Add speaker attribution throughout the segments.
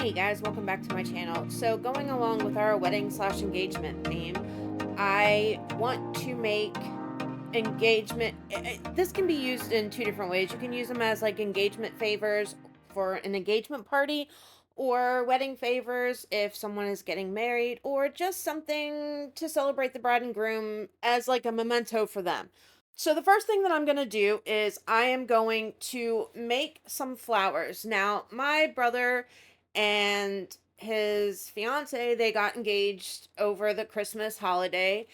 Speaker 1: Hey guys, welcome back to my channel. So going along with our wedding slash engagement theme, I want to make engagement, this can be used in two different ways. You can use them as like engagement favors for an engagement party, or wedding favors if someone is getting married, or just something to celebrate the bride and groom as like a memento for them. So the first thing that I'm going to do is I am going to make some flowers. Now, my brother and his fiance, they got engaged over the Christmas holiday,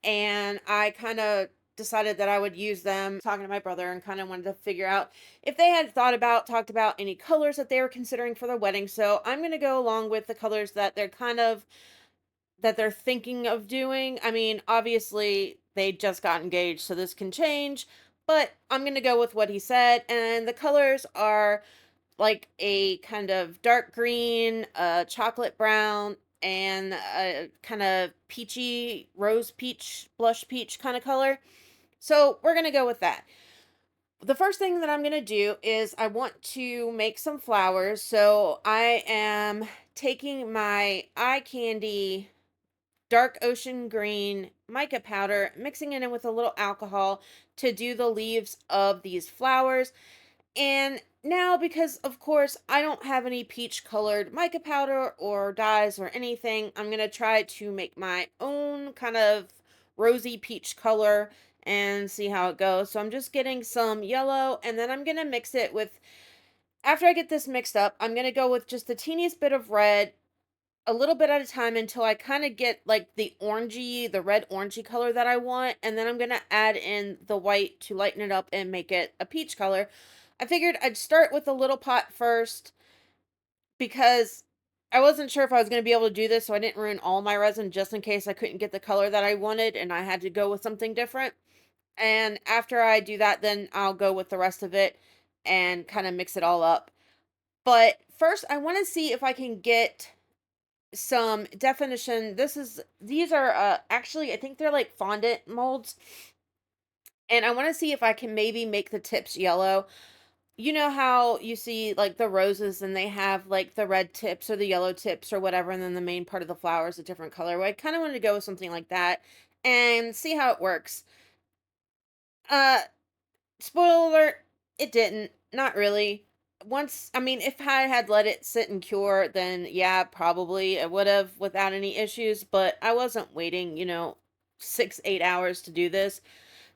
Speaker 1: and I kind of decided that I would use them, talking to my brother, and kind of wanted to figure out if they had talked about any colors that they were considering for their wedding. So I'm going to go along with the colors that they're thinking of doing. I mean, obviously, they just got engaged, so this can change, but I'm going to go with what he said. And the colors are like a kind of dark green, chocolate brown, and a kind of peachy, rose peach, blush peach kind of color. So we're going to go with that. The first thing that I'm going to do is I want to make some flowers. So I am taking my eye candy dark ocean green mica powder, mixing it in with a little alcohol to do the leaves of these flowers. And now, because of course I don't have any peach colored mica powder or dyes or anything, I'm going to try to make my own kind of rosy peach color and see how it goes. So I'm just getting some yellow, and then I'm going to mix it with, after I get this mixed up, I'm going to go with just the teeniest bit of red, a little bit at a time, until I kind of get like the red orangey color that I want. And then I'm going to add in the white to lighten it up and make it a peach color. I figured I'd start with a little pot first because I wasn't sure if I was going to be able to do this, so I didn't ruin all my resin just in case I couldn't get the color that I wanted and I had to go with something different. And after I do that, then I'll go with the rest of it and kind of mix it all up. But first, I want to see if I can get some definition. These are actually, I think they're like fondant molds, and I want to see if I can maybe make the tips yellow. You know how you see like the roses and they have like the red tips or the yellow tips or whatever, and then the main part of the flower is a different color. Well, I kind of wanted to go with something like that and see how it works. Uh Spoiler alert, it didn't. Not really. I mean, if I had let it sit and cure, then yeah, probably I would have without any issues, but I wasn't waiting, 6, 8 hours to do this.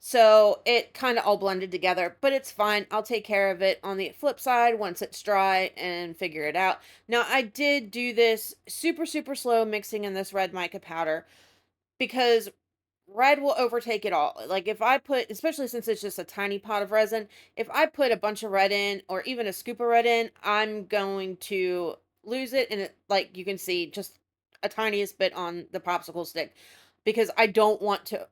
Speaker 1: So it kind of all blended together, but it's fine. I'll take care of it on the flip side once it's dry and figure it out. Now, I did do this super, super slow mixing in this red mica powder because red will overtake it all. Like if I put, especially since it's just a tiny pot of resin, if I put a bunch of red in or even a scoop of red in, I'm going to lose it. And it, like you can see, just a tiniest bit on the popsicle stick, because I don't want to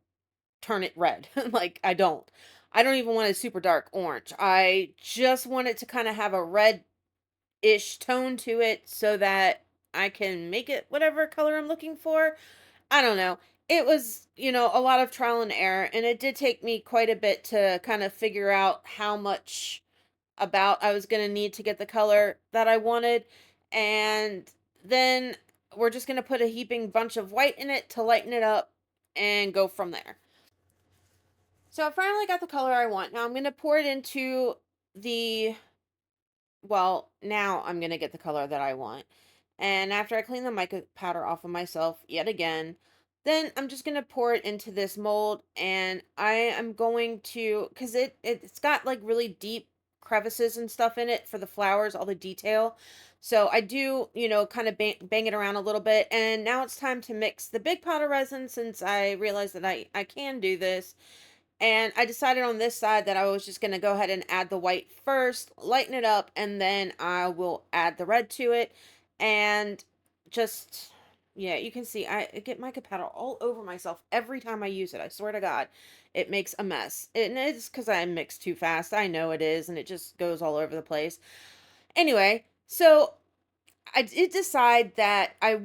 Speaker 1: turn it red. Like I don't even want a super dark orange. I just want it to kind of have a red-ish tone to it so that I can make it whatever color I'm looking for. I don't know. It was, a lot of trial and error, and it did take me quite a bit to kind of figure out how much about I was going to need to get the color that I wanted. And then we're just going to put a heaping bunch of white in it to lighten it up and go from there. So I finally got the color I want. Now I'm going to pour it into the, well, now I'm going to get the color that I want. And after I clean the mica powder off of myself yet again, then I'm just going to pour it into this mold, and I am going to, because it's got like really deep crevices and stuff in it for the flowers, all the detail. So I do, kind of bang it around a little bit. And now it's time to mix the big pot of resin, since I realized that I can do this. And I decided on this side that I was just going to go ahead and add the white first, lighten it up, and then I will add the red to it. And just, yeah, you can see I get mica powder all over myself every time I use it. I swear to God, it makes a mess. And it's because I mix too fast. I know it is, and it just goes all over the place. Anyway, so I did decide that I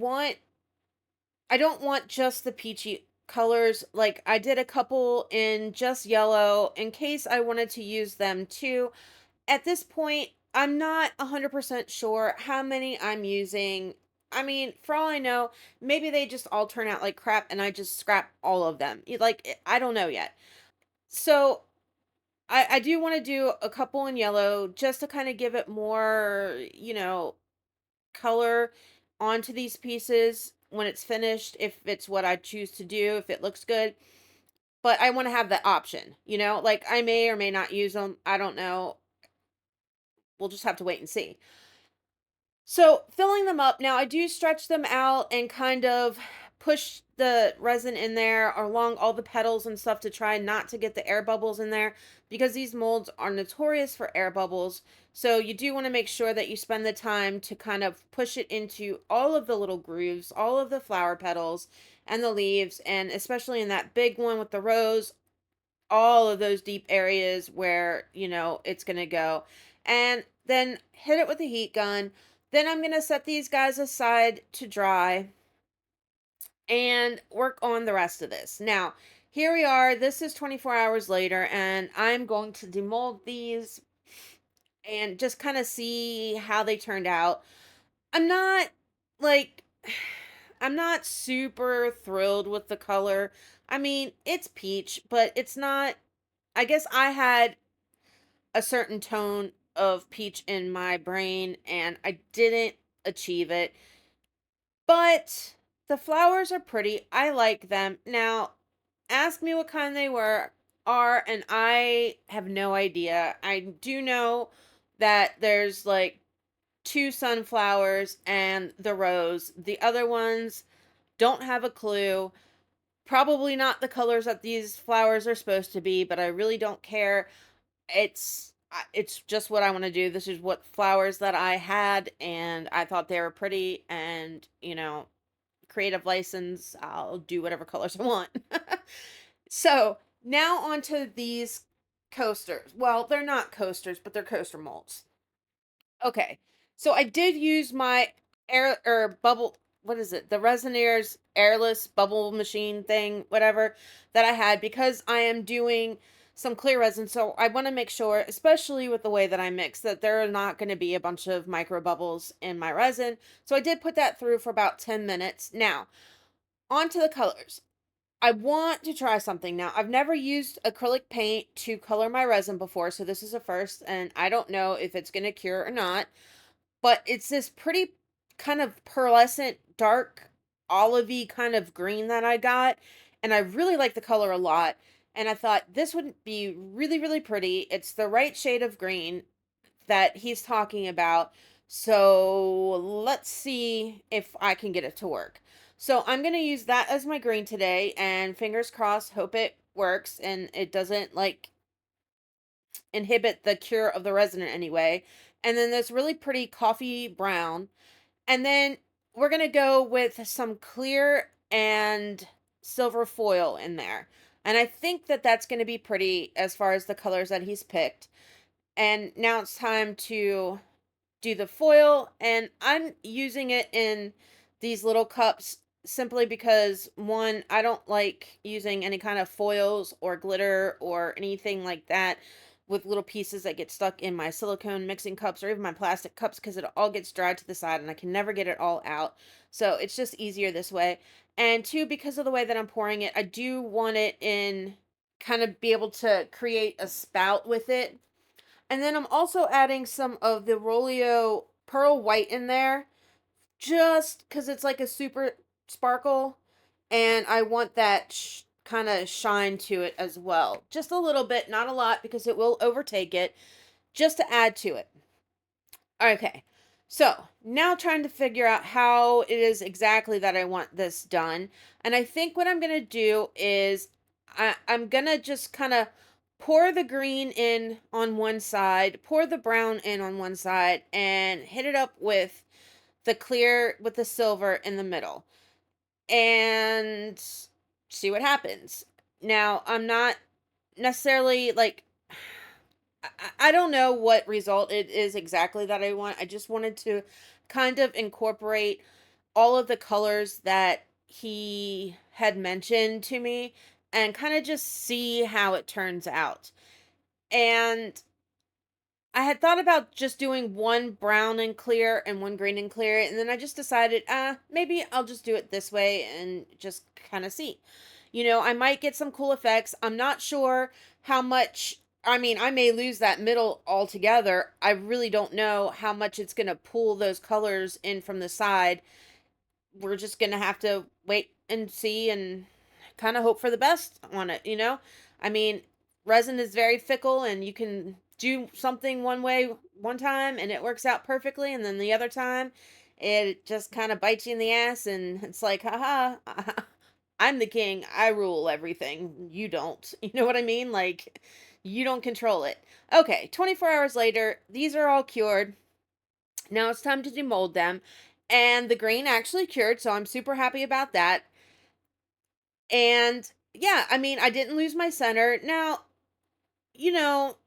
Speaker 1: don't want just the peachy colors. Like I did a couple in just yellow in case I wanted to use them too. At this point, I'm not 100% sure how many I'm using. I mean, for all I know, maybe they just all turn out like crap and I just scrap all of them. I don't know yet. So I do want to do a couple in yellow just to kind of give it more, color onto these pieces when it's finished, if it's what I choose to do, if it looks good. But I want to have that option, like I may or may not use them. I don't know. We'll just have to wait and see. So filling them up, now I do stretch them out and kind of push the resin in there along all the petals and stuff to try not to get the air bubbles in there, because these molds are notorious for air bubbles. So you do want to make sure that you spend the time to kind of push it into all of the little grooves, all of the flower petals and the leaves, and especially in that big one with the rose, all of those deep areas where, it's going to go. And then hit it with a heat gun. Then I'm going to set these guys aside to dry and work on the rest of this. Now, here we are. This is 24 hours later, and I'm going to demold these and just kind of see how they turned out. I'm not like I'm not super thrilled with the color. I mean, it's peach, but it's not. I guess I had a certain tone of peach in my brain and I didn't achieve it. But the flowers are pretty. I like them. Now, ask me what kind they are, and I have no idea. I do know that there's like two sunflowers and the rose. The other ones don't have a clue. Probably not the colors that these flowers are supposed to be, but I really don't care. It's just what I want to do. This is what flowers that I had and I thought they were pretty, and creative license, I'll do whatever colors I want. So, now onto these coasters. Well, they're not coasters, but they're coaster molds. Okay. So I did use my air or bubble, what is it? The Resinair's airless bubble machine thing, whatever, that I had, because I am doing some clear resin. So I want to make sure, especially with the way that I mix, that there are not going to be a bunch of micro bubbles in my resin. So I did put that through for about 10 minutes. Now, on to the colors. I want to try something now. I've never used acrylic paint to color my resin before, so this is a first, and I don't know if it's going to cure or not. But it's this pretty kind of pearlescent, dark, olivey kind of green that I got. And I really like the color a lot. And I thought this would be really, really pretty. It's the right shade of green that he's talking about. So let's see if I can get it to work. So I'm going to use that as my green today. And fingers crossed, hope it works and it doesn't like inhibit the cure of the resin in any way. And then this really pretty coffee brown. And then we're going to go with some clear and silver foil in there. And I think that that's going to be pretty as far as the colors that he's picked. And now it's time to do the foil, and I'm using it in these little cups simply because, one, I don't like using any kind of foils or glitter or anything like that with little pieces that get stuck in my silicone mixing cups or even my plastic cups, because it all gets dried to the side and I can never get it all out. So it's just easier this way. And two, because of the way that I'm pouring it, I do want it in, kind of be able to create a spout with it. And then I'm also adding some of the Rolio Pearl White in there, just because it's like a super sparkle. And I want that kind of shine to it as well. Just a little bit, not a lot, because it will overtake it, just to add to it. Okay, so now trying to figure out how it is exactly that I want this done. And I think what I'm going to do is I'm going to just kind of pour the green in on one side, pour the brown in on one side, and hit it up with the clear with the silver in the middle. And see what happens. Now, I'm not necessarily like I don't know what result it is exactly that I want. I just wanted to kind of incorporate all of the colors that he had mentioned to me and kind of just see how it turns out. And I had thought about just doing one brown and clear and one green and clear, and then I just decided, maybe I'll just do it this way and just kind of see. I might get some cool effects. I'm not sure how much. I mean, I may lose that middle altogether. I really don't know how much it's going to pull those colors in from the side. We're just going to have to wait and see and kind of hope for the best on it. I mean, resin is very fickle, and you can do something one way one time and it works out perfectly, and then the other time it just kind of bites you in the ass, and it's like, haha, I'm the king, I rule everything, you don't. You know what I mean? Like, you don't control it. Okay, 24 hours later, these are all cured. Now it's time to demold them, and the green actually cured, so I'm super happy about that. And yeah, I mean, I didn't lose my center. Now, you know,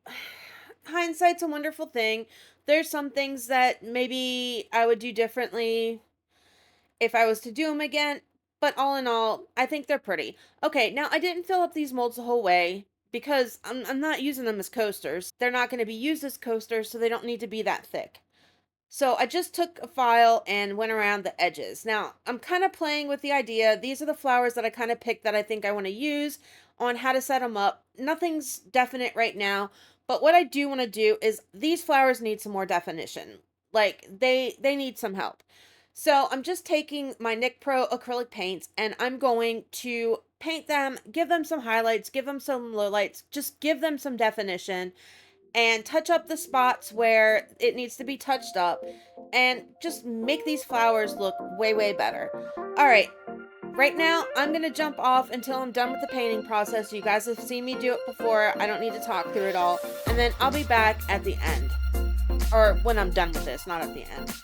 Speaker 1: hindsight's a wonderful thing. There's some things that maybe I would do differently if I was to do them again, but all in all, I think they're pretty. Okay, now I didn't fill up these molds the whole way because I'm not using them as coasters. They're not going to be used as coasters, so they don't need to be that thick. So I just took a file and went around the edges. Now, I'm kind of playing with the idea. These are the flowers that I kind of picked that I think I want to use on how to set them up. Nothing's definite right now, but what I do want to do is these flowers need some more definition. Like they need some help. So I'm just taking my Nick Pro acrylic paints and I'm going to paint them, give them some highlights, give them some lowlights, just give them some definition and touch up the spots where it needs to be touched up and just make these flowers look way, way better. All right, right now I'm going to jump off until I'm done with the painting process. You guys have seen me do it before. I don't need to talk through it all. And then I'll be back at the end, or when I'm done with this, not at the end.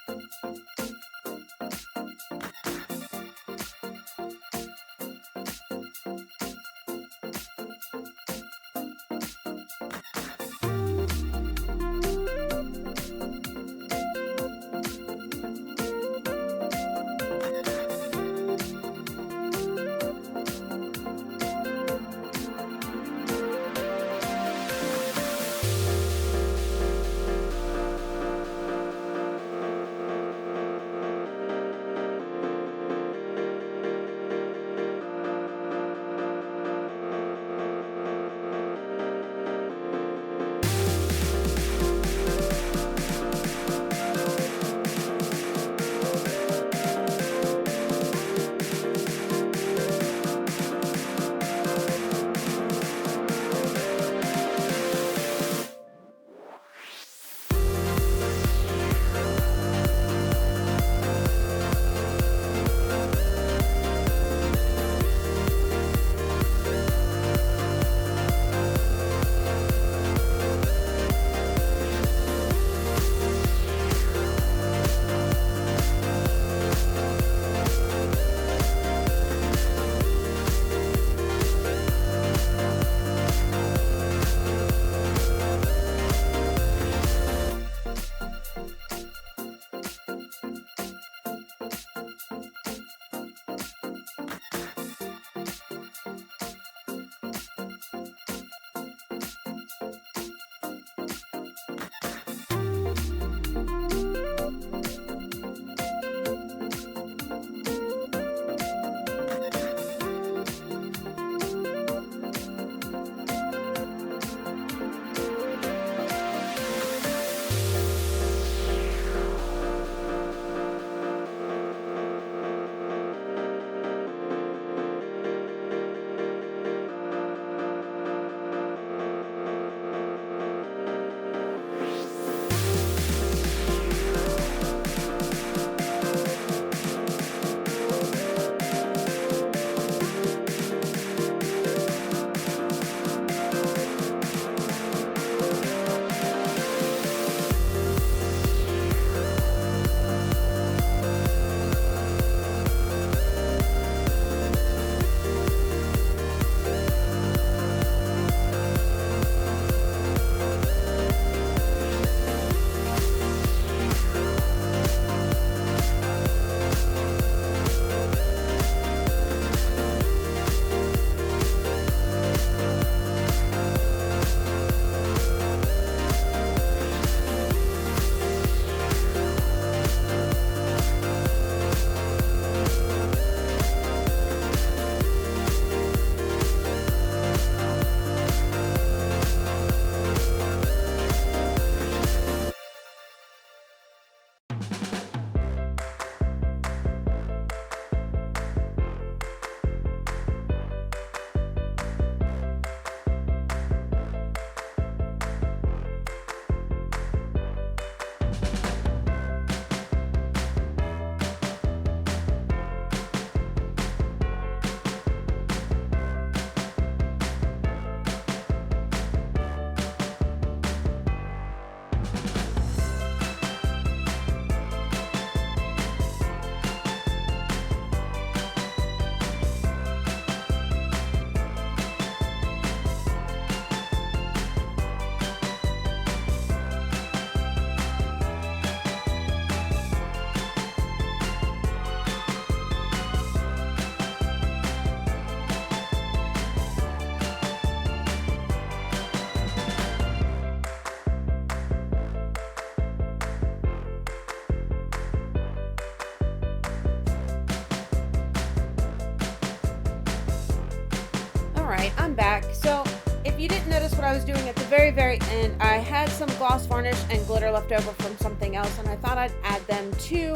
Speaker 1: right, I'm back. So, if you didn't notice what I was doing at the very, very end, I had some gloss varnish and glitter left over from something else, and I thought I'd add them to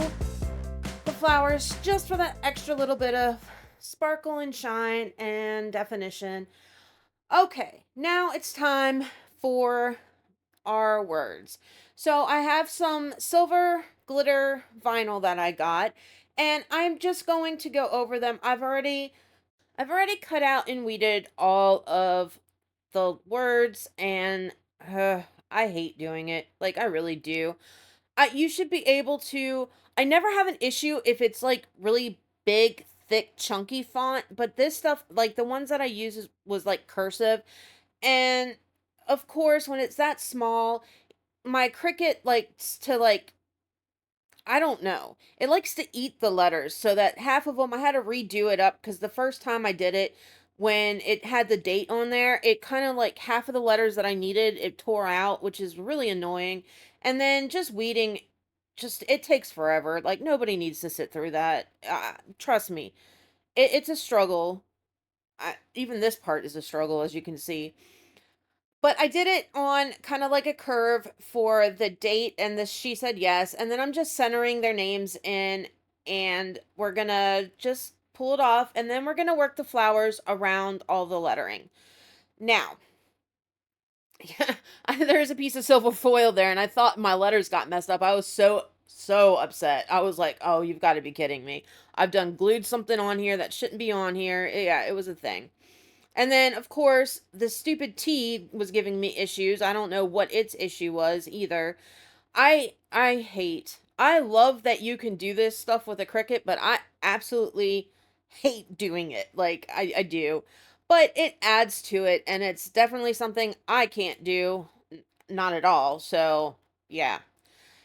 Speaker 1: the flowers just for that extra little bit of sparkle and shine and definition. Okay, now it's time for our words. So, I have some silver glitter vinyl that I got, and I'm just going to go over them. I've already cut out and weeded all of the words, and I hate doing it. Like, I really do. You should be able to. I never have an issue if it's like really big, thick, chunky font, but this stuff, like the ones that I use, was like cursive, and of course, when it's that small, my Cricut likes to like, I don't know. It likes to eat the letters so that half of them I had to redo it up because the first time I did it, when it had the date on there, it kind of like half of the letters that I needed, it tore out, which is really annoying. And then just weeding, just it takes forever. Like nobody needs to sit through that. Trust me, it's a struggle. Even this part is a struggle, as you can see. But I did it on kind of like a curve for the date and the she said yes. And then I'm just centering their names in, and we're gonna just pull it off, and then we're gonna work the flowers around all the lettering. Now, there's a piece of silver foil there, and I thought my letters got messed up. I was so upset. I was like, oh, you've got to be kidding me. I've done glued something on here that shouldn't be on here. Yeah, it was a thing. And then, of course, the stupid T was giving me issues. I don't know what its issue was either. I love that you can do this stuff with a Cricut, but I absolutely hate doing it. Like I do. But it adds to it, and it's definitely something I can't do. Not at all. So, yeah.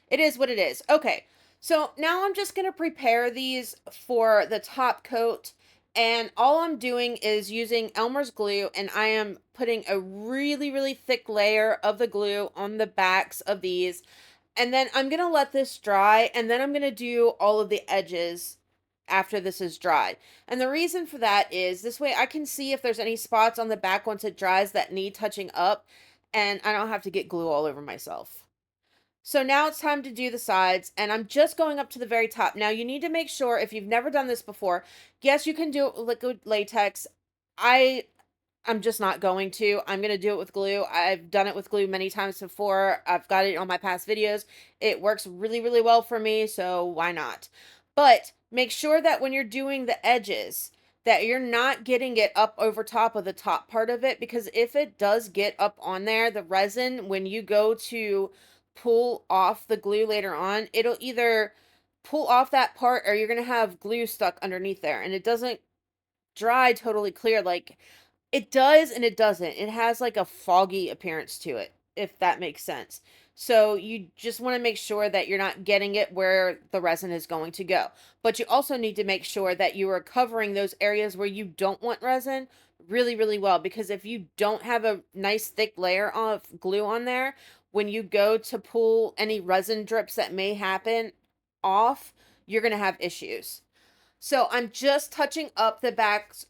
Speaker 1: It is what it is. Okay. So now I'm just going to prepare these for the top coat. And all I'm doing is using Elmer's glue, and I am putting a really, really thick layer of the glue on the backs of these. And then I'm going to let this dry, and then I'm going to do all of the edges after this is dried. And the reason for that is this way I can see if there's any spots on the back once it dries that need touching up, and I don't have to get glue all over myself. So now it's time to do the sides, and I'm just going up to the very top. Now you need to make sure, if you've never done this before, yes, you can do it with liquid latex. I I'm just not going to. I'm going to do it with glue. I've done it with glue many times before. I've got it on my past videos. It works really, really well for me, so why not? But make sure that when you're doing the edges, that you're not getting it up over top of the top part of it, because if it does get up on there, the resin, when you go to pull off the glue later on, it'll either pull off that part or you're going to have glue stuck underneath there, and it doesn't dry totally clear. Like, it does and it doesn't. It has like a foggy appearance to it, if that makes sense. So you just want to make sure that you're not getting it where the resin is going to go. But you also need to make sure that you are covering those areas where you don't want resin really, really well. Because if you don't have a nice thick layer of glue on there, when you go to pull any resin drips that may happen off, you're going to have issues. So I'm just touching up the backs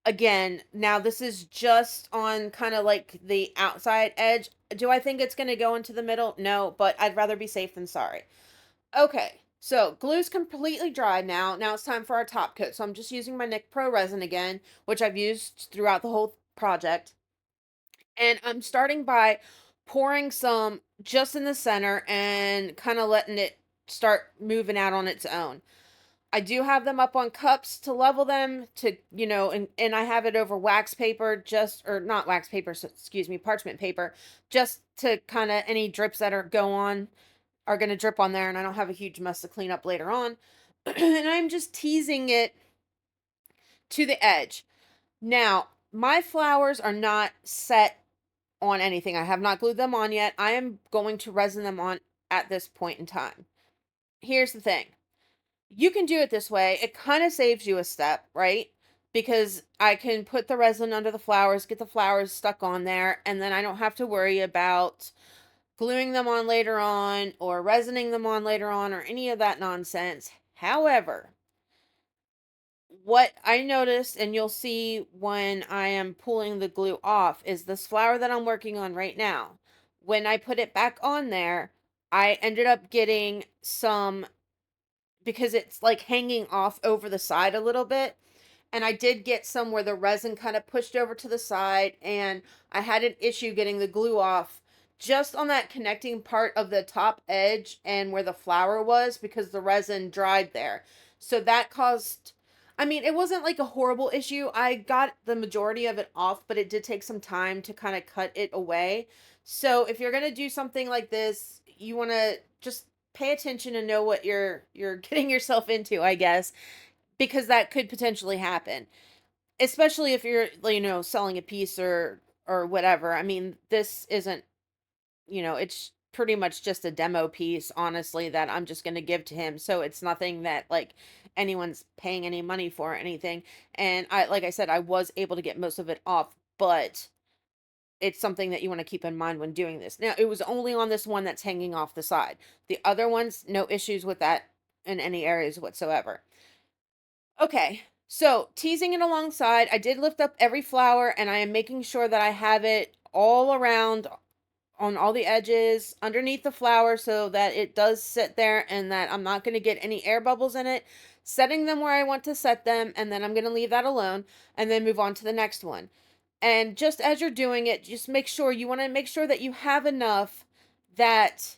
Speaker 1: again. Now this is just on kind of like the outside edge. Do I think it's going to go into the middle? No, but I'd rather be safe than sorry. Okay, so glue's completely dry now. Now it's time for our top coat. So I'm just using my Nick Pro resin again, which I've used throughout the whole project. And I'm starting by pouring some just in the center and kind of letting it start moving out on its own. I do have them up on cups to level them to, and I have it over wax paper, just, or not wax paper, so, excuse me, parchment paper, just to kind of, any drips that are going to drip on there, and I don't have a huge mess to clean up later on. And I'm just teasing it to the edge. Now, my flowers are not set on anything. I have not glued them on yet. I am going to resin them on at this point in time. Here's the thing. You can do it this way. It kind of saves you a step, right? Because I can put the resin under the flowers, get the flowers stuck on there, and then I don't have to worry about gluing them on later on or resining them on later on or any of that nonsense. However, what I noticed, and you'll see when I am pulling the glue off, is this flower that I'm working on right now. When I put it back on there, I ended up getting some, because it's like hanging off over the side a little bit. And I did get some where the resin kind of pushed over to the side, and I had an issue getting the glue off just on that connecting part of the top edge and where the flower was, because the resin dried there. So that caused, I mean, it wasn't like a horrible issue. I got the majority of it off, but it did take some time to kind of cut it away. So if you're going to do something like this, you want to just pay attention and know what you're getting yourself into, I guess, because that could potentially happen, especially if you're, selling a piece or whatever. I mean, this isn't, it's pretty much just a demo piece, honestly, that I'm just going to give to him. So it's nothing that like anyone's paying any money for or anything. And I, like I said, I was able to get most of it off, but it's something that you want to keep in mind when doing this. Now, it was only on this one that's hanging off the side. The other ones, no issues with that in any areas whatsoever. Okay, so teasing it alongside, I did lift up every flower, and I am making sure that I have it all around on all the edges underneath the flower so that it does sit there and that I'm not going to get any air bubbles in it. Setting them where I want to set them, and then I'm going to leave that alone and then move on to the next one. And just as you're doing it, just make sure, you want to make sure that you have enough that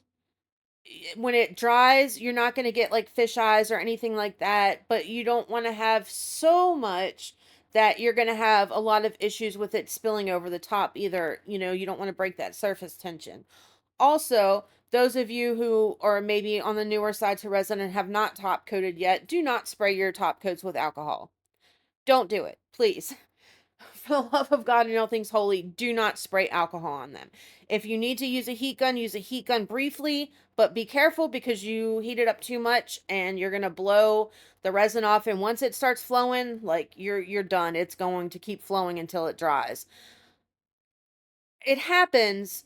Speaker 1: when it dries, you're not going to get like fish eyes or anything like that, but you don't want to have so much that you're going to have a lot of issues with it spilling over the top either. You don't want to break that surface tension. Also, those of you who are maybe on the newer side to resin and have not top coated yet, do not spray your top coats with alcohol. Don't do it, please. For the love of God and all things holy, do not spray alcohol on them. If you need to use a heat gun, use a heat gun briefly, but be careful because you heat it up too much and you're going to blow the resin off, and once it starts flowing, like you're done. It's going to keep flowing until it dries. It happens,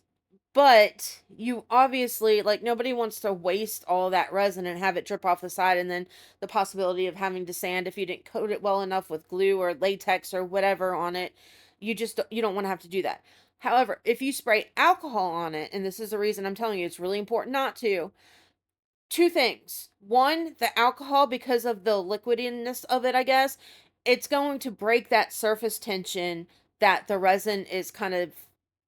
Speaker 1: but you obviously, like, nobody wants to waste all that resin and have it drip off the side, and then the possibility of having to sand if you didn't coat it well enough with glue or latex or whatever on it. You don't want to have to do that. However, if you spray alcohol on it, and this is the reason I'm telling you it's really important not to, two things. One, the alcohol, because of the liquidiness of it, I guess, it's going to break that surface tension that the resin is kind of,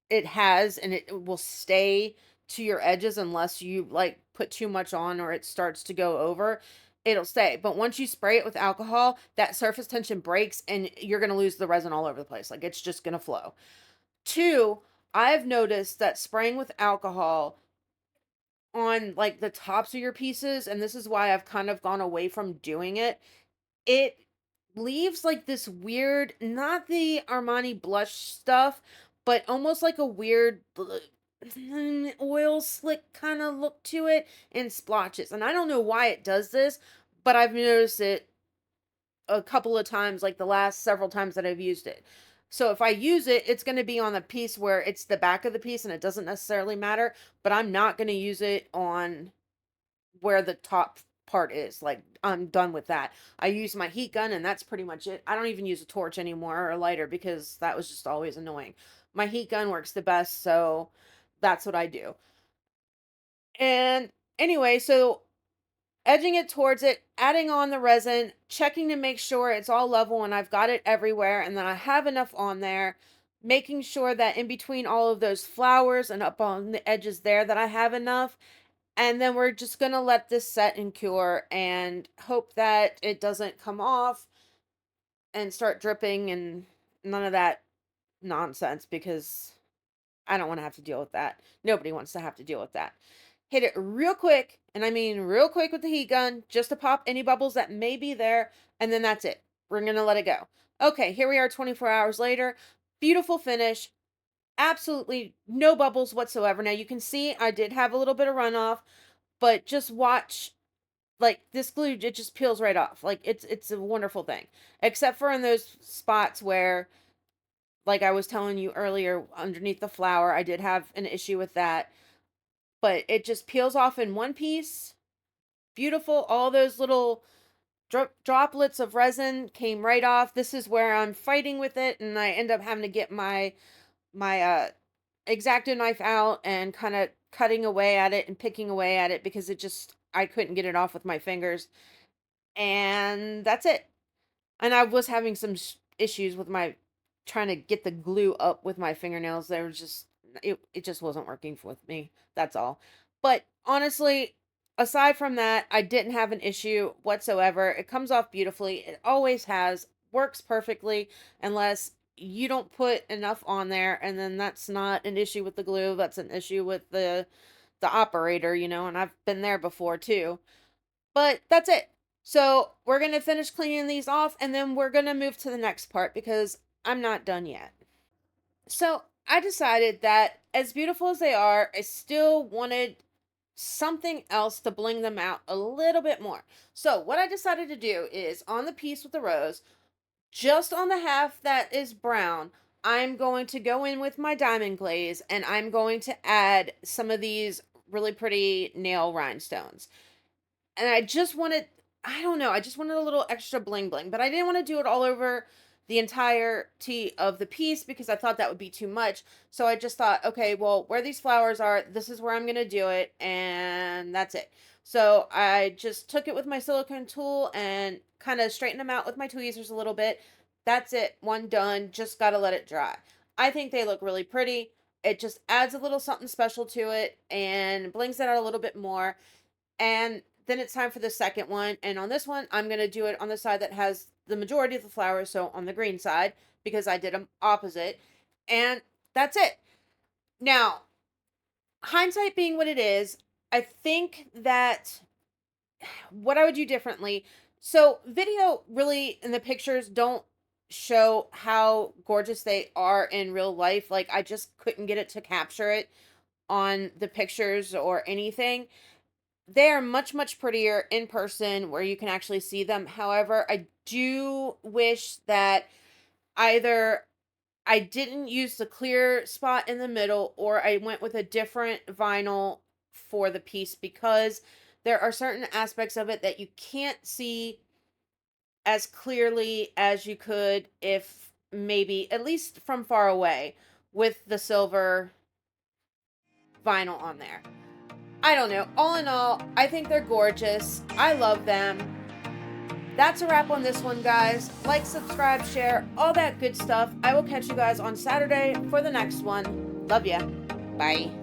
Speaker 1: it has, and it will stay to your edges unless you like put too much on or it starts to go over. It'll stay. But once you spray it with alcohol, that surface tension breaks and you're going to lose the resin all over the place. Like, it's just going to flow. Two, I've noticed that spraying with alcohol on like the tops of your pieces, and this is why I've kind of gone away from doing it, it leaves like this weird, not the Armani blush stuff, but almost like a weird oil slick kind of look to it and splotches. And I don't know why it does this, but I've noticed it a couple of times, like the last several times that I've used it. So if I use it, it's going to be on the piece where it's the back of the piece and it doesn't necessarily matter, but I'm not going to use it on where the top part is. Like, I'm done with that. I use my heat gun and that's pretty much it. I don't even use a torch anymore or a lighter because that was just always annoying. My heat gun works the best, so that's what I do. And anyway, so edging it towards it, adding on the resin, checking to make sure it's all level and I've got it everywhere and that I have enough on there, making sure that in between all of those flowers and up on the edges there that I have enough. And then we're just going to let this set and cure and hope that it doesn't come off and start dripping and none of that nonsense, because I don't want to have to deal with that. Nobody wants to have to deal with that. Hit it real quick, and I mean real quick with the heat gun, just to pop any bubbles that may be there, and then that's it. We're going to let it go. Okay, here we are 24 hours later. Beautiful finish. Absolutely no bubbles whatsoever. Now you can see I did have a little bit of runoff, but just watch, like, this glue, it just peels right off. Like, it's a wonderful thing. Except for in those spots where, like I was telling you earlier, underneath the flower, I did have an issue with that. But it just peels off in one piece. Beautiful. All those little droplets of resin came right off. This is where I'm fighting with it, and I end up having to get my X-Acto knife out and kind of cutting away at it and picking away at it because I couldn't get it off with my fingers. And that's it. And I was having some issues with my trying to get the glue up with my fingernails. They were just it just wasn't working with me. That's all. But honestly, aside from that, I didn't have an issue whatsoever. It comes off beautifully. It always has. Works perfectly unless you don't put enough on there, and then that's not an issue with the glue. That's an issue with the operator, and I've been there before too. But that's it. So we're going to finish cleaning these off, and then we're going to move to the next part because I'm not done yet. So I decided that as beautiful as they are, I still wanted something else to bling them out a little bit more. So what I decided to do is on the piece with the rose, just on the half that is brown, I'm going to go in with my diamond glaze and I'm going to add some of these really pretty nail rhinestones. And I don't know, I just wanted a little extra bling bling, but I didn't want to do it all over the entirety of the piece because I thought that would be too much. So I just thought, okay, well, where these flowers are, this is where I'm going to do it, and that's it. So I just took it with my silicone tool and kind of straightened them out with my tweezers a little bit. That's it. One done. Just got to let it dry. I think they look really pretty. It just adds a little something special to it and blings it out a little bit more. And then it's time for the second one. And on this one, I'm going to do it on the side that has the majority of the flowers. So on the green side, because I did them opposite. And that's it. Now, hindsight being what it is, I think that what I would do differently. So video really in the pictures don't show how gorgeous they are in real life. Like I just couldn't get it to capture it on the pictures or anything. They are much, much prettier in person where you can actually see them. However, I do wish that either I didn't use the clear spot in the middle or I went with a different vinyl for the piece because there are certain aspects of it that you can't see as clearly as you could if maybe, at least from far away, with the silver vinyl on there. I don't know. All in all, I think they're gorgeous. I love them. That's a wrap on this one, guys. Like, subscribe, share, all that good stuff. I will catch you guys on Saturday for the next one. Love ya. Bye.